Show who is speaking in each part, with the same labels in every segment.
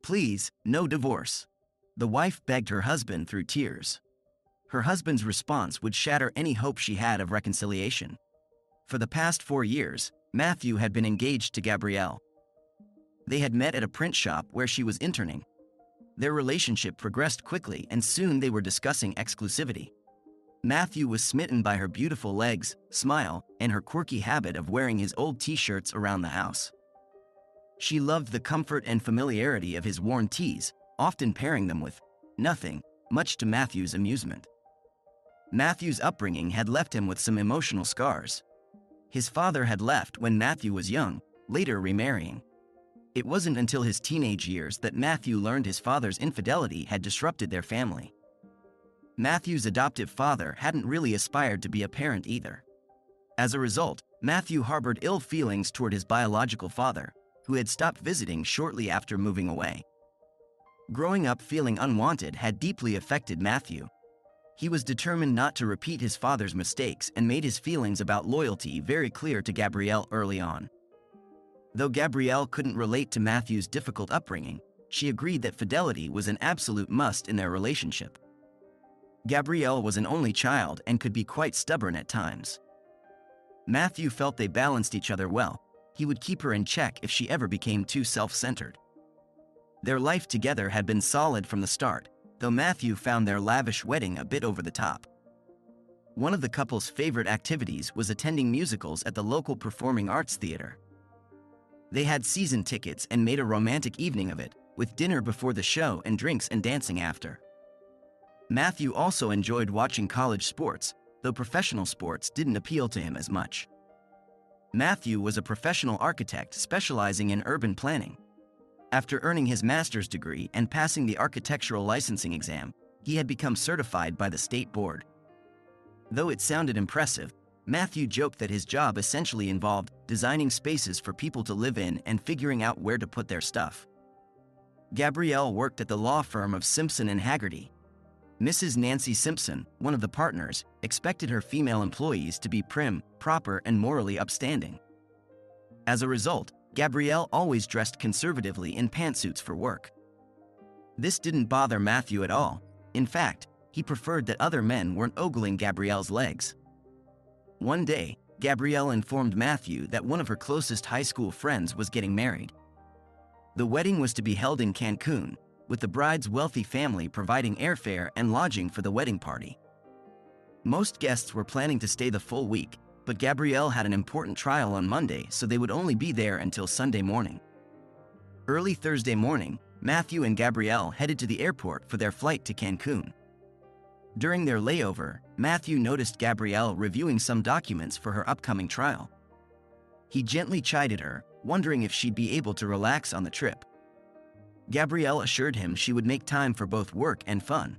Speaker 1: Please, no divorce. The wife begged her husband through tears. Her husband's response would shatter any hope she had of reconciliation. For the past 4 years, Matthew had been engaged to Gabrielle. They had met at a print shop where she was interning. Their relationship progressed quickly and soon they were discussing exclusivity. Matthew was smitten by her beautiful legs, smile, and her quirky habit of wearing his old t-shirts around the house. She loved the comfort and familiarity of his worn tees, often pairing them with nothing, much to Matthew's amusement. Matthew's upbringing had left him with some emotional scars. His father had left when Matthew was young, later remarrying. It wasn't until his teenage years that Matthew learned his father's infidelity had disrupted their family. Matthew's adoptive father hadn't really aspired to be a parent either. As a result, Matthew harbored ill feelings toward his biological father, who had stopped visiting shortly after moving away. Growing up feeling unwanted had deeply affected Matthew. He was determined not to repeat his father's mistakes and made his feelings about loyalty very clear to Gabrielle early on. Though Gabrielle couldn't relate to Matthew's difficult upbringing, she agreed that fidelity was an absolute must in their relationship. Gabrielle was an only child and could be quite stubborn at times. Matthew felt they balanced each other well. He would keep her in check if she ever became too self-centered. Their life together had been solid from the start, though Matthew found their lavish wedding a bit over the top. One of the couple's favorite activities was attending musicals at the local performing arts theater. They had season tickets and made a romantic evening of it, with dinner before the show and drinks and dancing after. Matthew also enjoyed watching college sports, though professional sports didn't appeal to him as much. Matthew was a professional architect specializing in urban planning. After earning his master's degree and passing the architectural licensing exam, he had become certified by the state board. Though it sounded impressive, Matthew joked that his job essentially involved designing spaces for people to live in and figuring out where to put their stuff. Gabrielle worked at the law firm of Simpson and Haggerty. Mrs. Nancy Simpson, one of the partners, expected her female employees to be prim, proper, and morally upstanding. As a result, Gabrielle always dressed conservatively in pantsuits for work. This didn't bother Matthew at all. In fact, he preferred that other men weren't ogling Gabrielle's legs. One day, Gabrielle informed Matthew that one of her closest high school friends was getting married. The wedding was to be held in Cancun, with the bride's wealthy family providing airfare and lodging for the wedding party. Most guests were planning to stay the full week, but Gabrielle had an important trial on Monday, so they would only be there until Sunday morning. Early Thursday morning, Matthew and Gabrielle headed to the airport for their flight to Cancun. During their layover, Matthew noticed Gabrielle reviewing some documents for her upcoming trial. He gently chided her, wondering if she'd be able to relax on the trip. Gabrielle assured him she would make time for both work and fun.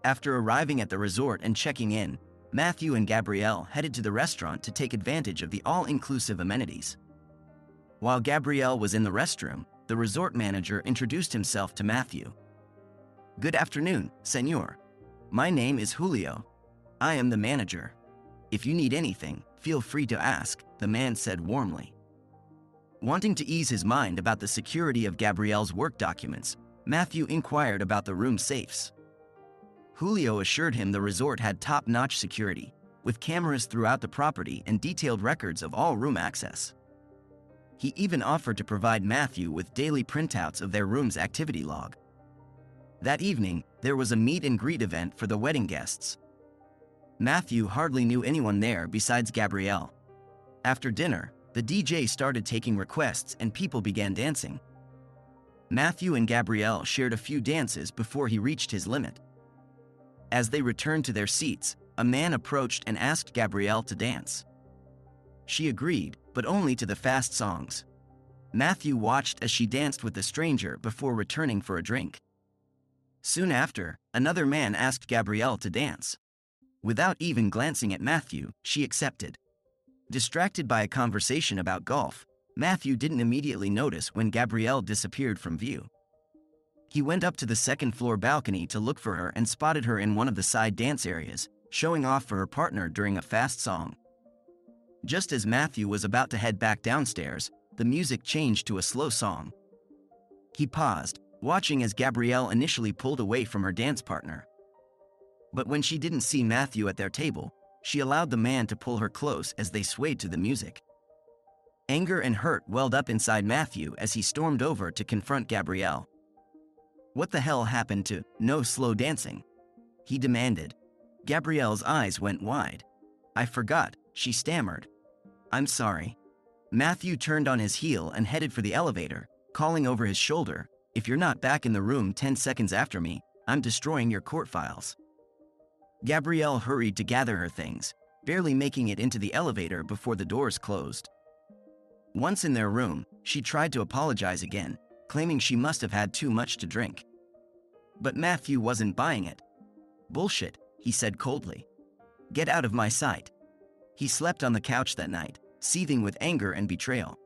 Speaker 1: After arriving at the resort and checking in, Matthew and Gabrielle headed to the restaurant to take advantage of the all-inclusive amenities. While Gabrielle was in the restroom, the resort manager introduced himself to Matthew. "Good afternoon, Señor. My name is Julio. I am the manager. If you need anything, feel free to ask," the man said warmly. Wanting to ease his mind about the security of Gabrielle's work documents, Matthew inquired about the room safes. Julio assured him the resort had top-notch security, with cameras throughout the property and detailed records of all room access. He even offered to provide Matthew with daily printouts of their room's activity log. That evening, there was a meet-and-greet event for the wedding guests. Matthew hardly knew anyone there besides Gabrielle. After dinner, the DJ started taking requests and people began dancing. Matthew and Gabrielle shared a few dances before he reached his limit. As they returned to their seats, a man approached and asked Gabrielle to dance. She agreed, but only to the fast songs. Matthew watched as she danced with the stranger before returning for a drink. Soon after, another man asked Gabrielle to dance. Without even glancing at Matthew, she accepted. Distracted by a conversation about golf, Matthew didn't immediately notice when Gabrielle disappeared from view. He went up to the second-floor balcony to look for her and spotted her in one of the side dance areas, showing off for her partner during a fast song. Just as Matthew was about to head back downstairs, the music changed to a slow song. He paused, watching as Gabrielle initially pulled away from her dance partner. But when she didn't see Matthew at their table, she allowed the man to pull her close as they swayed to the music. Anger and hurt welled up inside Matthew as he stormed over to confront Gabrielle. "What the hell happened to no slow dancing?" he demanded. Gabrielle's eyes went wide. "I forgot," she stammered. "I'm sorry." Matthew turned on his heel and headed for the elevator, calling over his shoulder, "If you're not back in the room 10 seconds after me, I'm destroying your court files." Gabrielle hurried to gather her things, barely making it into the elevator before the doors closed. Once in their room, she tried to apologize again, claiming she must have had too much to drink. But Matthew wasn't buying it. "Bullshit," he said coldly. "Get out of my sight." He slept on the couch that night, seething with anger and betrayal.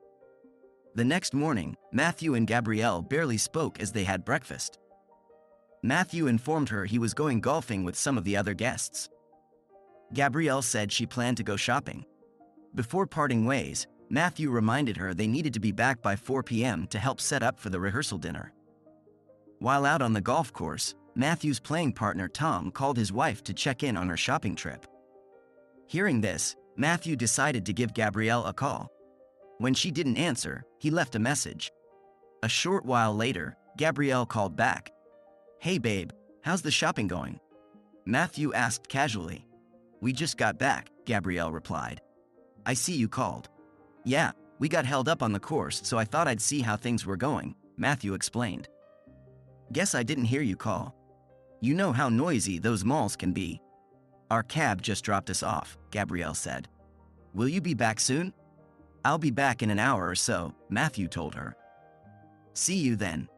Speaker 1: The next morning, Matthew and Gabrielle barely spoke as they had breakfast. Matthew informed her he was going golfing with some of the other guests. Gabrielle said she planned to go shopping. Before parting ways, Matthew reminded her they needed to be back by 4 p.m. to help set up for the rehearsal dinner. While out on the golf course, Matthew's playing partner Tom called his wife to check in on her shopping trip. Hearing this, Matthew decided to give Gabrielle a call. When she didn't answer, he left a message. A short while later, Gabrielle called back. "Hey babe, how's the shopping going?" Matthew asked casually. "We just got back," Gabrielle replied. "I see you called." "Yeah, we got held up on the course, so I thought I'd see how things were going," Matthew explained. "Guess I didn't hear you call. You know how noisy those malls can be." "Our cab just dropped us off," Gabrielle said. "Will you be back soon?" "I'll be back in an hour or so," Matthew told her. "See you then."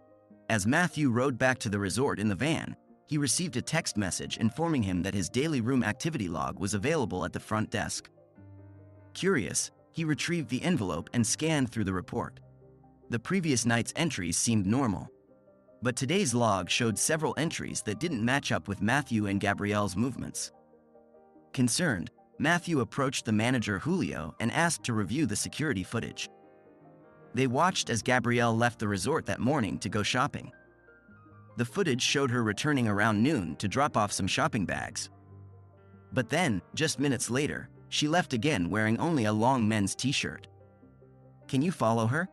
Speaker 1: As Matthew rode back to the resort in the van, he received a text message informing him that his daily room activity log was available at the front desk. Curious, he retrieved the envelope and scanned through the report. The previous night's entries seemed normal, but today's log showed several entries that didn't match up with Matthew and Gabrielle's movements. Concerned, Matthew approached the manager Julio and asked to review the security footage. They watched as Gabrielle left the resort that morning to go shopping. The footage showed her returning around noon to drop off some shopping bags. But then, just minutes later, she left again wearing only a long men's t-shirt. "Can you follow her?"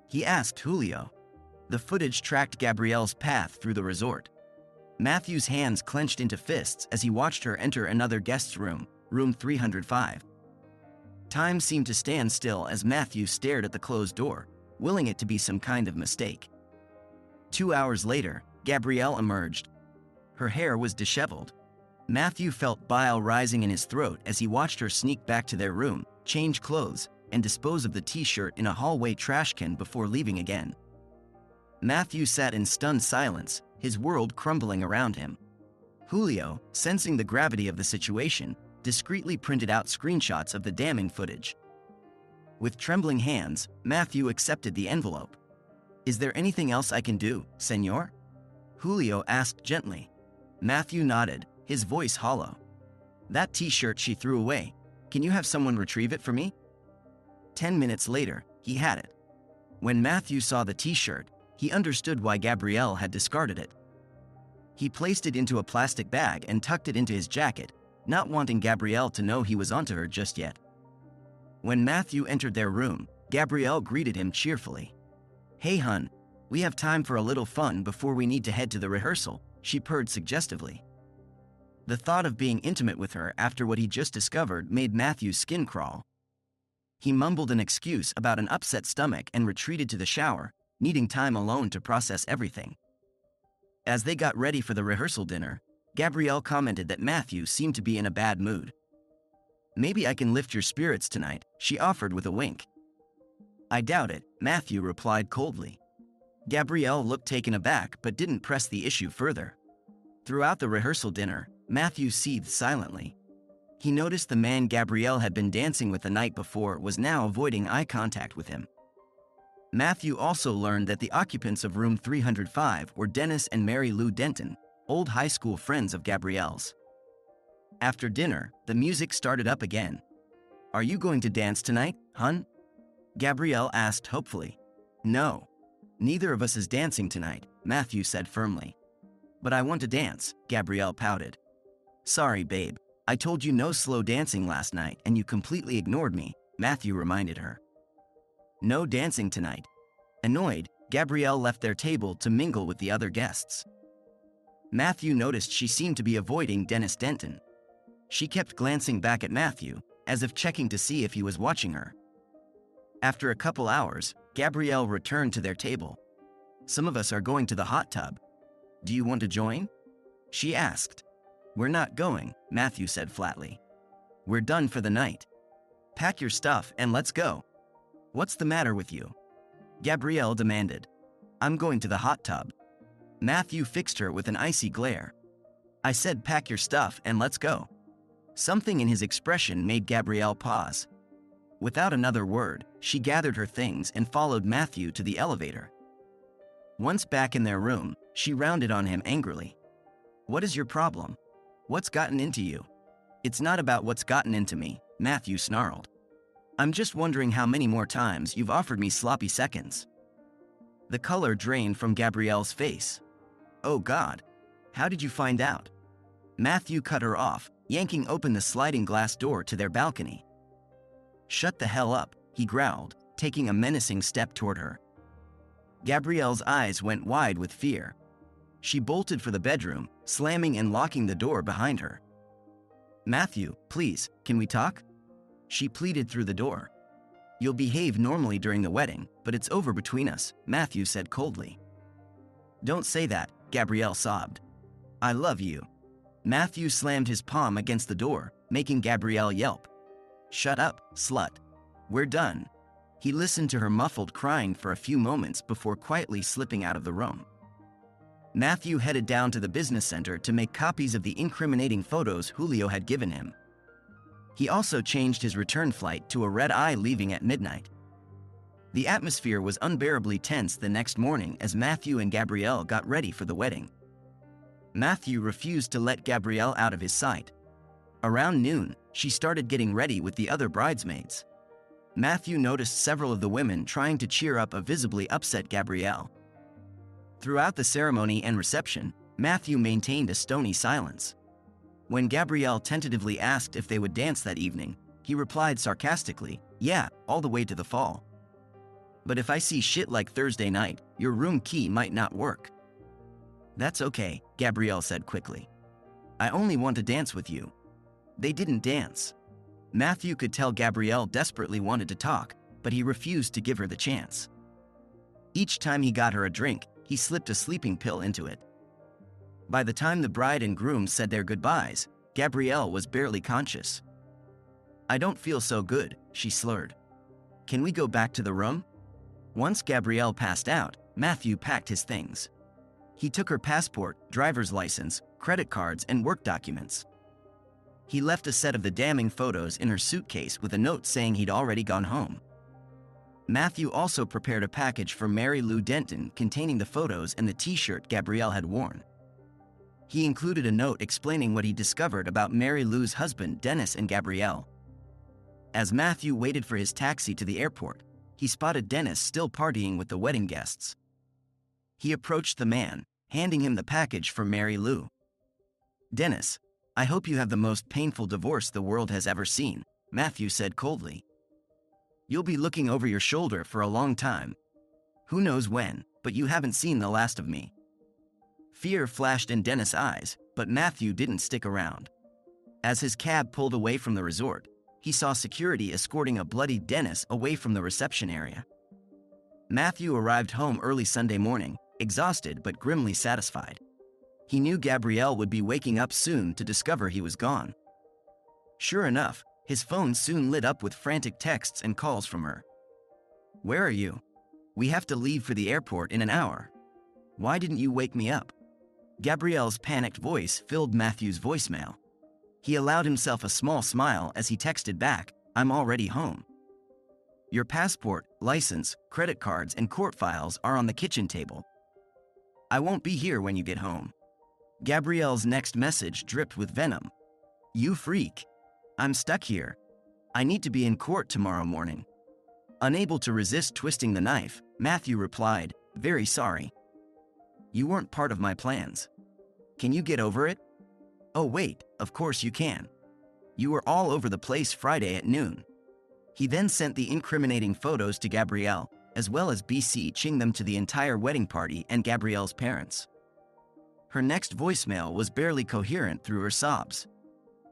Speaker 1: he asked Julio. The footage tracked Gabrielle's path through the resort. Matthew's hands clenched into fists as he watched her enter another guest's room, room 305. Time seemed to stand still as Matthew stared at the closed door, willing it to be some kind of mistake. 2 hours later, Gabrielle emerged. Her hair was disheveled. Matthew felt bile rising in his throat as he watched her sneak back to their room, change clothes, and dispose of the t-shirt in a hallway trash can before leaving again. Matthew sat in stunned silence, his world crumbling around him. Julio, sensing the gravity of the situation, discreetly printed out screenshots of the damning footage. With trembling hands, Matthew accepted the envelope. "Is there anything else I can do, senor?" Julio asked gently. Matthew nodded, his voice hollow. "That t-shirt she threw away. Can you have someone retrieve it for me?" 10 minutes later, he had it. When Matthew saw the t-shirt, he understood why Gabrielle had discarded it. He placed it into a plastic bag and tucked it into his jacket, not wanting Gabrielle to know he was onto her just yet. When Matthew entered their room, Gabrielle greeted him cheerfully. "Hey hun, we have time for a little fun before we need to head to the rehearsal," she purred suggestively. The thought of being intimate with her after what he just discovered made Matthew's skin crawl. He mumbled an excuse about an upset stomach and retreated to the shower, needing time alone to process everything. As they got ready for the rehearsal dinner, Gabrielle commented that Matthew seemed to be in a bad mood. "Maybe I can lift your spirits tonight," she offered with a wink. "I doubt it," Matthew replied coldly. Gabrielle looked taken aback but didn't press the issue further. Throughout the rehearsal dinner, Matthew seethed silently. He noticed the man Gabrielle had been dancing with the night before was now avoiding eye contact with him. Matthew also learned that the occupants of room 305 were Dennis and Mary Lou Denton, old high school friends of Gabrielle's. After dinner, the music started up again. "Are you going to dance tonight, hun?" Gabrielle asked hopefully. "No. Neither of us is dancing tonight, Matthew said firmly. But I want to dance, Gabrielle pouted. Sorry, babe. I told you no slow dancing last night and you completely ignored me, Matthew reminded her. No dancing tonight. Annoyed, Gabrielle left their table to mingle with the other guests. Matthew noticed she seemed to be avoiding Dennis Denton. She kept glancing back at Matthew, as if checking to see if he was watching her. After a couple hours, Gabrielle returned to their table. Some of us are going to the hot tub. Do you want to join? She asked. We're not going, Matthew said flatly. We're done for the night. Pack your stuff and let's go. What's the matter with you? Gabrielle demanded. I'm going to the hot tub. Matthew fixed her with an icy glare. I said pack your stuff and let's go. Something in his expression made Gabrielle pause. Without another word, she gathered her things and followed Matthew to the elevator. Once back in their room, she rounded on him angrily. What is your problem? What's gotten into you? It's not about what's gotten into me, Matthew snarled. I'm just wondering how many more times you've offered me sloppy seconds. The color drained from Gabrielle's face. Oh God, how did you find out? Matthew cut her off, yanking open the sliding glass door to their balcony. Shut the hell up, he growled, taking a menacing step toward her. Gabrielle's eyes went wide with fear. She bolted for the bedroom, slamming and locking the door behind her. Matthew, please, can we talk? She pleaded through the door. You'll behave normally during the wedding, but it's over between us, Matthew said coldly. Don't say that, Gabrielle sobbed. I love you. Matthew slammed his palm against the door, making Gabrielle yelp. Shut up, slut. We're done. He listened to her muffled crying for a few moments before quietly slipping out of the room. Matthew headed down to the business center to make copies of the incriminating photos Julio had given him. He also changed his return flight to a red-eye leaving at midnight. The atmosphere was unbearably tense the next morning as Matthew and Gabrielle got ready for the wedding. Matthew refused to let Gabrielle out of his sight. Around noon, she started getting ready with the other bridesmaids. Matthew noticed several of the women trying to cheer up a visibly upset Gabrielle. Throughout the ceremony and reception, Matthew maintained a stony silence. When Gabrielle tentatively asked if they would dance that evening, he replied sarcastically, yeah, all the way to the fall. But if I see shit like Thursday night, your room key might not work. That's okay, Gabrielle said quickly. I only want to dance with you. They didn't dance. Matthew could tell Gabrielle desperately wanted to talk, but he refused to give her the chance. Each time he got her a drink, he slipped a sleeping pill into it. By the time the bride and groom said their goodbyes, Gabrielle was barely conscious. I don't feel so good, she slurred. Can we go back to the room? Once Gabrielle passed out, Matthew packed his things. He took her passport, driver's license, credit cards, and work documents. He left a set of the damning photos in her suitcase with a note saying he'd already gone home. Matthew also prepared a package for Mary Lou Denton containing the photos and the t-shirt Gabrielle had worn. He included a note explaining what he discovered about Mary Lou's husband, Dennis, and Gabrielle. As Matthew waited for his taxi to the airport, he spotted Dennis still partying with the wedding guests. He approached the man, handing him the package for Mary Lou. Dennis, I hope you have the most painful divorce the world has ever seen, Matthew said coldly. You'll be looking over your shoulder for a long time. Who knows when, but you haven't seen the last of me. Fear flashed in Dennis' eyes, but Matthew didn't stick around. As his cab pulled away from the resort, he saw security escorting a bloodied Dennis away from the reception area. Matthew arrived home early Sunday morning, exhausted but grimly satisfied. He knew Gabrielle would be waking up soon to discover he was gone. Sure enough, his phone soon lit up with frantic texts and calls from her. Where are you? We have to leave for the airport in an hour. Why didn't you wake me up? Gabrielle's panicked voice filled Matthew's voicemail. He allowed himself a small smile as he texted back, I'm already home. Your passport, license, credit cards, and court files are on the kitchen table. I won't be here when you get home. Gabrielle's next message dripped with venom. You freak. I'm stuck here. I need to be in court tomorrow morning. Unable to resist twisting the knife, Matthew replied, very sorry. You weren't part of my plans. Can you get over it? Oh wait, of course you can. You were all over the place Friday at noon. He then sent the incriminating photos to Gabrielle, as well as BCing them to the entire wedding party and Gabrielle's parents. Her next voicemail was barely coherent through her sobs.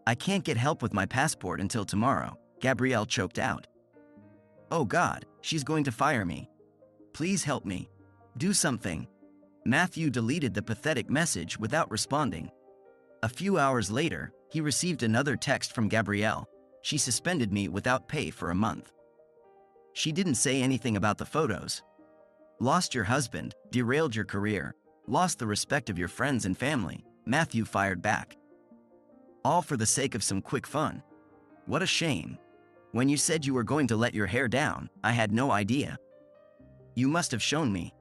Speaker 1: I can't get help with my passport until tomorrow, Gabrielle choked out. Oh God, she's going to fire me. Please help me. Do something. Matthew deleted the pathetic message without responding. A few hours later, he received another text from Gabrielle. She suspended me without pay for a month. She didn't say anything about the photos. Lost your husband, derailed your career, lost the respect of your friends and family, Matthew fired back. All for the sake of some quick fun. What a shame. When you said you were going to let your hair down, I had no idea. You must have shown me.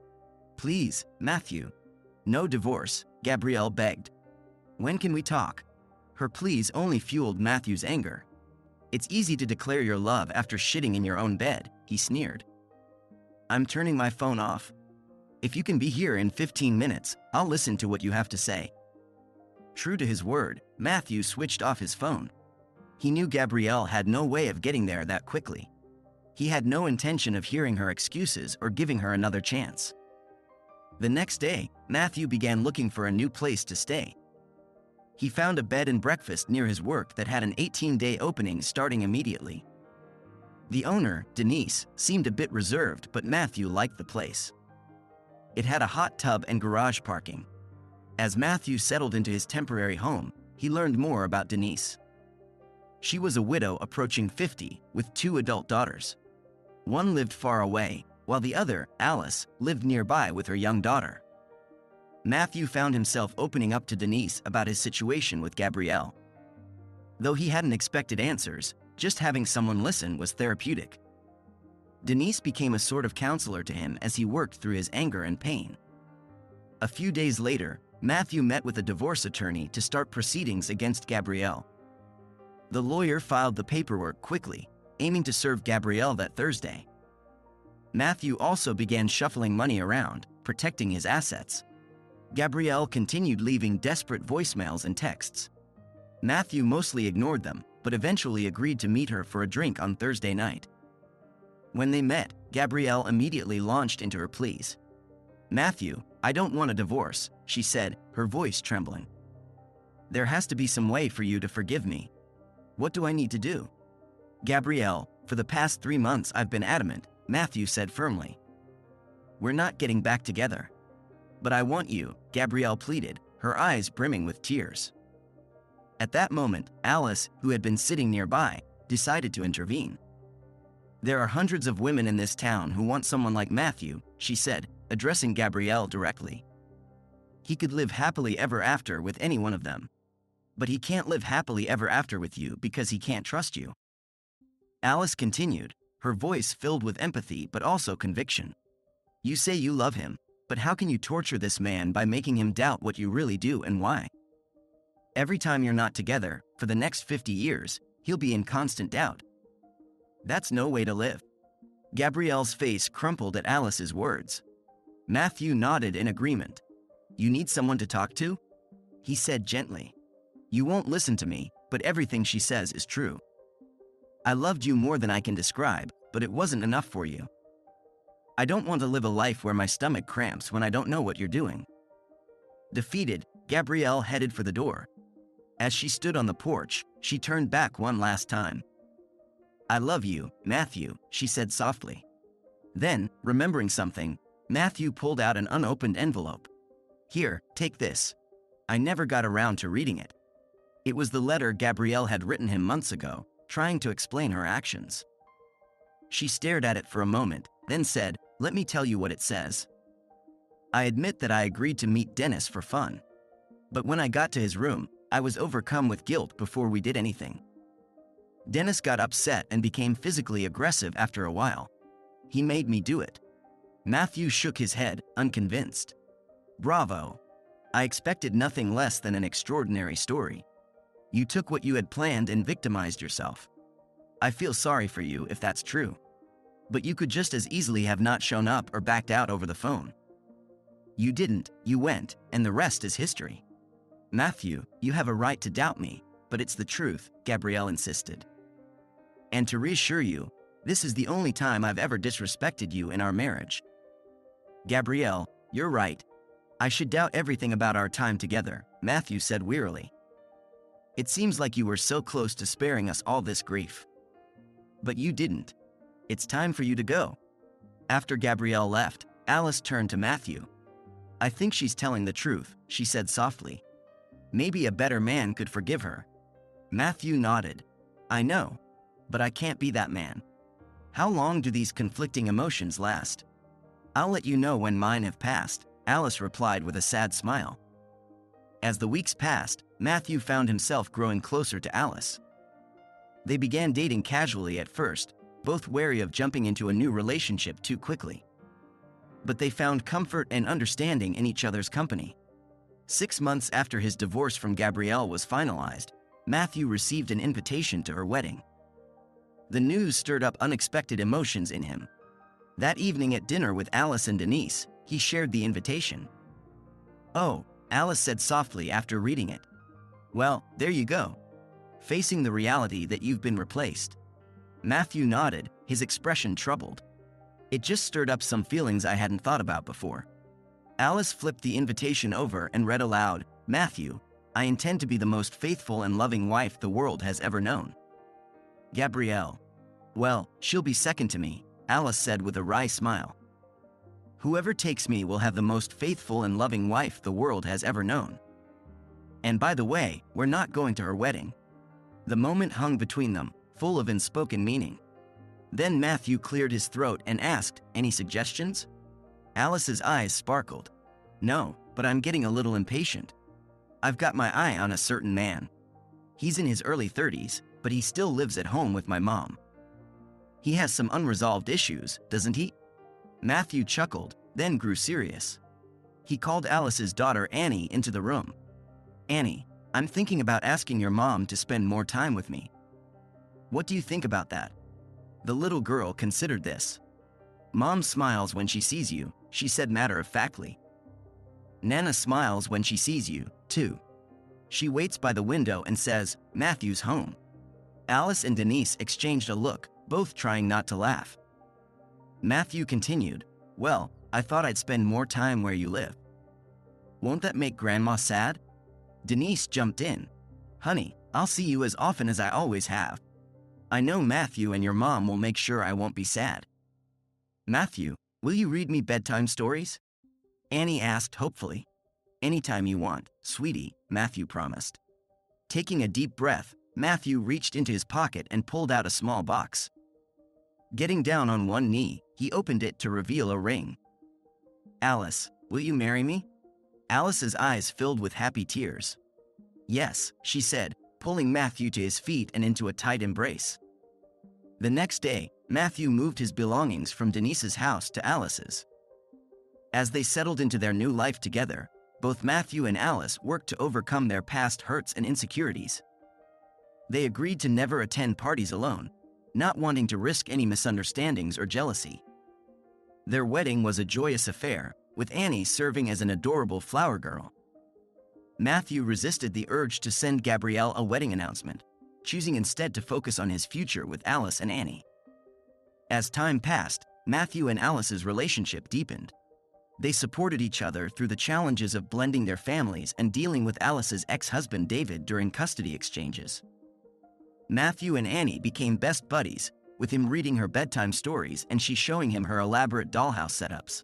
Speaker 1: Please, Matthew. No divorce, Gabrielle begged. When can we talk? Her pleas only fueled Matthew's anger. It's easy to declare your love after shitting in your own bed, he sneered. I'm turning my phone off. If you can be here in 15 minutes, I'll listen to what you have to say. True to his word, Matthew switched off his phone. He knew Gabrielle had no way of getting there that quickly. He had no intention of hearing her excuses or giving her another chance. The next day, Matthew began looking for a new place to stay. He found a bed and breakfast near his work that had an 18-day opening starting immediately. The owner, Denise, seemed a bit reserved, but Matthew liked the place. It had a hot tub and garage parking. As Matthew settled into his temporary home, he learned more about Denise. She was a widow approaching 50, with 2 adult daughters. One lived far away, while the other, Alice, lived nearby with her young daughter. Matthew found himself opening up to Denise about his situation with Gabrielle. Though he hadn't expected answers, just having someone listen was therapeutic. Denise became a sort of counselor to him as he worked through his anger and pain. A few days later, Matthew met with a divorce attorney to start proceedings against Gabrielle. The lawyer filed the paperwork quickly, aiming to serve Gabrielle that Thursday. Matthew also began shuffling money around, protecting his assets. Gabrielle continued leaving desperate voicemails and texts. Matthew mostly ignored them, but eventually agreed to meet her for a drink on Thursday night. When they met, Gabrielle immediately launched into her pleas. Matthew, I don't want a divorce, she said, her voice trembling. There has to be some way for you to forgive me. What do I need to do? Gabrielle, for the past 3 months I've been adamant, Matthew said firmly. We're not getting back together. But I want you, Gabrielle pleaded, her eyes brimming with tears. At that moment, Alice, who had been sitting nearby, decided to intervene. There are hundreds of women in this town who want someone like Matthew, she said, addressing Gabrielle directly. He could live happily ever after with any one of them. But he can't live happily ever after with you because he can't trust you. Alice continued, her voice filled with empathy but also conviction. You say you love him, but how can you torture this man by making him doubt what you really do and why? Every time you're not together, for the next 50 years, he'll be in constant doubt. That's no way to live. Gabrielle's face crumpled at Alice's words. Matthew nodded in agreement. You need someone to talk to? He said gently. You won't listen to me, but everything she says is true. I loved you more than I can describe, but it wasn't enough for you. I don't want to live a life where my stomach cramps when I don't know what you're doing. Defeated, Gabrielle headed for the door. As she stood on the porch, she turned back one last time. I love you, Matthew, she said softly. Then, remembering something, Matthew pulled out an unopened envelope. Here, take this. I never got around to reading it. It was the letter Gabrielle had written him months ago, trying to explain her actions. She stared at it for a moment, then said, Let me tell you what it says. I admit that I agreed to meet Dennis for fun. But when I got to his room, I was overcome with guilt before we did anything. Dennis got upset and became physically aggressive after a while. He made me do it. Matthew shook his head, unconvinced. Bravo. I expected nothing less than an extraordinary story. You took what you had planned and victimized yourself. I feel sorry for you if that's true. But you could just as easily have not shown up or backed out over the phone. You didn't, you went, and the rest is history. Matthew, you have a right to doubt me, but it's the truth, Gabrielle insisted. And to reassure you, this is the only time I've ever disrespected you in our marriage. Gabrielle, you're right. I should doubt everything about our time together, Matthew said wearily. It seems like you were so close to sparing us all this grief. But you didn't. It's time for you to go. After Gabrielle left, Alice turned to Matthew. I think she's telling the truth, she said softly. Maybe a better man could forgive her. Matthew nodded. I know, but I can't be that man. How long do these conflicting emotions last? I'll let you know when mine have passed, Alice replied with a sad smile. As the weeks passed, Matthew found himself growing closer to Alice. They began dating casually at first, both wary of jumping into a new relationship too quickly. But they found comfort and understanding in each other's company. 6 months after his divorce from Gabrielle was finalized, Matthew received an invitation to her wedding. The news stirred up unexpected emotions in him. That evening at dinner with Alice and Denise, he shared the invitation. Oh, Alice said softly after reading it. Well, there you go. Facing the reality that you've been replaced. Matthew nodded, his expression troubled. It just stirred up some feelings I hadn't thought about before. Alice flipped the invitation over and read aloud, Matthew, I intend to be the most faithful and loving wife the world has ever known. Gabrielle. Well, she'll be second to me, Alice said with a wry smile. Whoever takes me will have the most faithful and loving wife the world has ever known. And by the way, we're not going to her wedding. The moment hung between them, full of unspoken meaning. Then Matthew cleared his throat and asked, any suggestions? Alice's eyes sparkled. No, but I'm getting a little impatient. I've got my eye on a certain man. He's in his early 30s, but he still lives at home with my mom. He has some unresolved issues, doesn't he? Matthew chuckled, then grew serious. He called Alice's daughter Annie into the room. Annie, I'm thinking about asking your mom to spend more time with me. What do you think about that? The little girl considered this. Mom smiles when she sees you, she said matter-of-factly. Nana smiles when she sees you, too. She waits by the window and says, Matthew's home. Alice and Denise exchanged a look, both trying not to laugh. Matthew continued, well, I thought I'd spend more time where you live. Won't that make Grandma sad? Denise jumped in. Honey, I'll see you as often as I always have. I know Matthew and your mom will make sure I won't be sad. Matthew, will you read me bedtime stories? Annie asked hopefully. Anytime you want, sweetie, Matthew promised. Taking a deep breath, Matthew reached into his pocket and pulled out a small box. Getting down on one knee, he opened it to reveal a ring. Alice, will you marry me? Alice's eyes filled with happy tears. Yes, she said, pulling Matthew to his feet and into a tight embrace. The next day, Matthew moved his belongings from Denise's house to Alice's. As they settled into their new life together, both Matthew and Alice worked to overcome their past hurts and insecurities. They agreed to never attend parties alone, not wanting to risk any misunderstandings or jealousy. Their wedding was a joyous affair, with Annie serving as an adorable flower girl. Matthew resisted the urge to send Gabrielle a wedding announcement, choosing instead to focus on his future with Alice and Annie. As time passed, Matthew and Alice's relationship deepened. They supported each other through the challenges of blending their families and dealing with Alice's ex-husband David during custody exchanges. Matthew and Annie became best buddies, with him reading her bedtime stories and she showing him her elaborate dollhouse setups.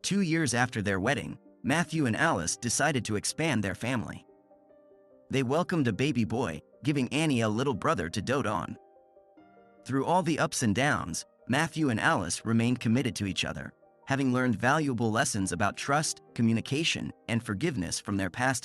Speaker 1: 2 years after their wedding, Matthew and Alice decided to expand their family. They welcomed a baby boy, giving Annie a little brother to dote on. Through all the ups and downs, Matthew and Alice remained committed to each other, having learned valuable lessons about trust, communication, and forgiveness from their past